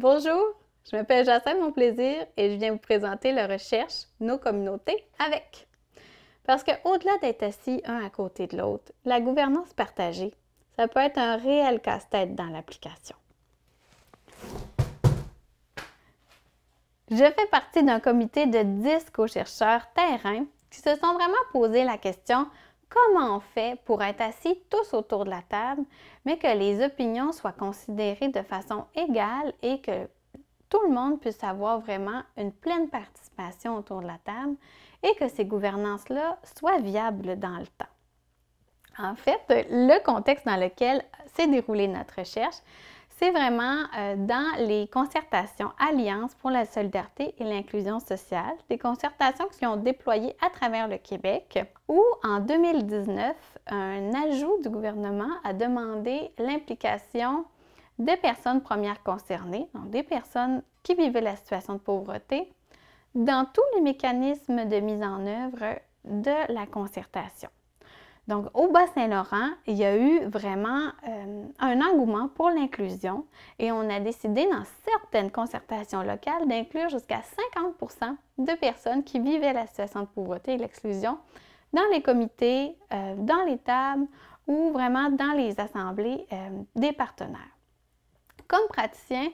Bonjour, je m'appelle Jacinthe Monplaisir et je viens vous présenter la recherche Nos communautés avec. Parce qu'au-delà d'être assis un à côté de l'autre, la gouvernance partagée, ça peut être un réel casse-tête dans l'application. Je fais partie d'un comité de 10 co-chercheurs terrain qui se sont vraiment posé la question comment on fait pour être assis tous autour de la table, mais que les opinions soient considérées de façon égale et que tout le monde puisse avoir vraiment une pleine participation autour de la table et que ces gouvernances-là soient viables dans le temps. En fait, le contexte dans lequel s'est déroulée notre recherche, c'est vraiment dans les concertations Alliance pour la solidarité et l'inclusion sociale, des concertations qui ont déployé à travers le Québec, où en 2019, un ajout du gouvernement a demandé l'implication des personnes premières concernées, donc des personnes qui vivaient la situation de pauvreté, dans tous les mécanismes de mise en œuvre de la concertation. Donc, au Bas-Saint-Laurent, il y a eu vraiment un engouement pour l'inclusion et on a décidé dans certaines concertations locales d'inclure jusqu'à 50% de personnes qui vivaient la situation de pauvreté et l'exclusion dans les comités, dans les tables ou vraiment dans les assemblées des partenaires. Comme praticien,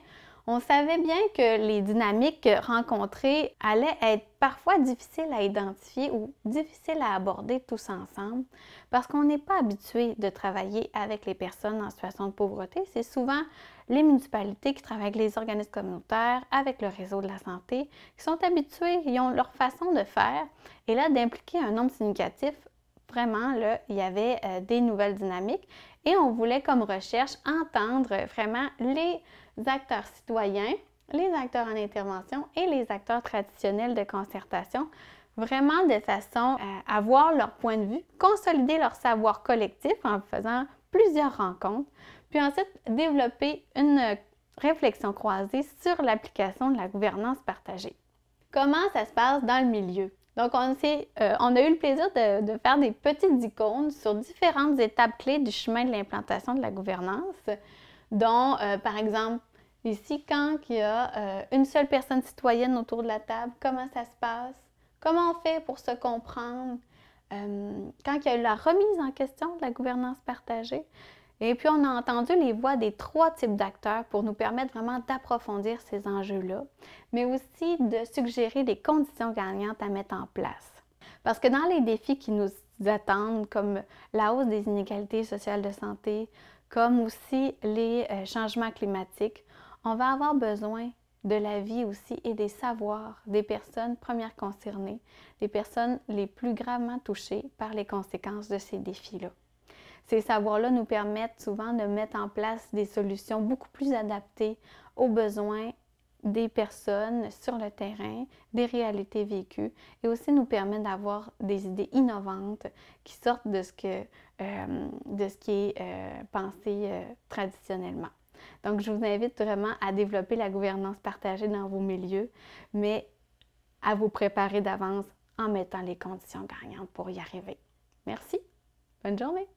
on savait bien que les dynamiques rencontrées allaient être parfois difficiles à identifier ou difficiles à aborder tous ensemble parce qu'on n'est pas habitué de travailler avec les personnes en situation de pauvreté. C'est souvent les municipalités qui travaillent avec les organismes communautaires, avec le réseau de la santé, qui sont habitués, ils ont leur façon de faire. Et là, d'impliquer un nombre significatif, vraiment, là, il y avait des nouvelles dynamiques et on voulait comme recherche entendre vraiment les acteurs citoyens, les acteurs en intervention et les acteurs traditionnels de concertation, vraiment de façon à avoir leur point de vue, consolider leur savoir collectif en faisant plusieurs rencontres, puis ensuite développer une réflexion croisée sur l'application de la gouvernance partagée. Comment ça se passe dans le milieu? Donc, on a eu le plaisir de faire des petites icônes sur différentes étapes clés du chemin de l'implantation de la gouvernance, dont, par exemple, ici, quand il y a une seule personne citoyenne autour de la table, comment ça se passe? Comment on fait pour se comprendre? Quand il y a eu la remise en question de la gouvernance partagée, et puis on a entendu les voix des 3 types d'acteurs pour nous permettre vraiment d'approfondir ces enjeux-là, mais aussi de suggérer des conditions gagnantes à mettre en place. Parce que dans les défis qui nous attendent, comme la hausse des inégalités sociales de santé, comme aussi les changements climatiques, on va avoir besoin de l'avis aussi et des savoirs des personnes premières concernées, des personnes les plus gravement touchées par les conséquences de ces défis-là. Ces savoirs-là nous permettent souvent de mettre en place des solutions beaucoup plus adaptées aux besoins des personnes sur le terrain, des réalités vécues et aussi nous permettent d'avoir des idées innovantes qui sortent de ce qui est pensé traditionnellement. Donc, je vous invite vraiment à développer la gouvernance partagée dans vos milieux, mais à vous préparer d'avance en mettant les conditions gagnantes pour y arriver. Merci. Bonne journée.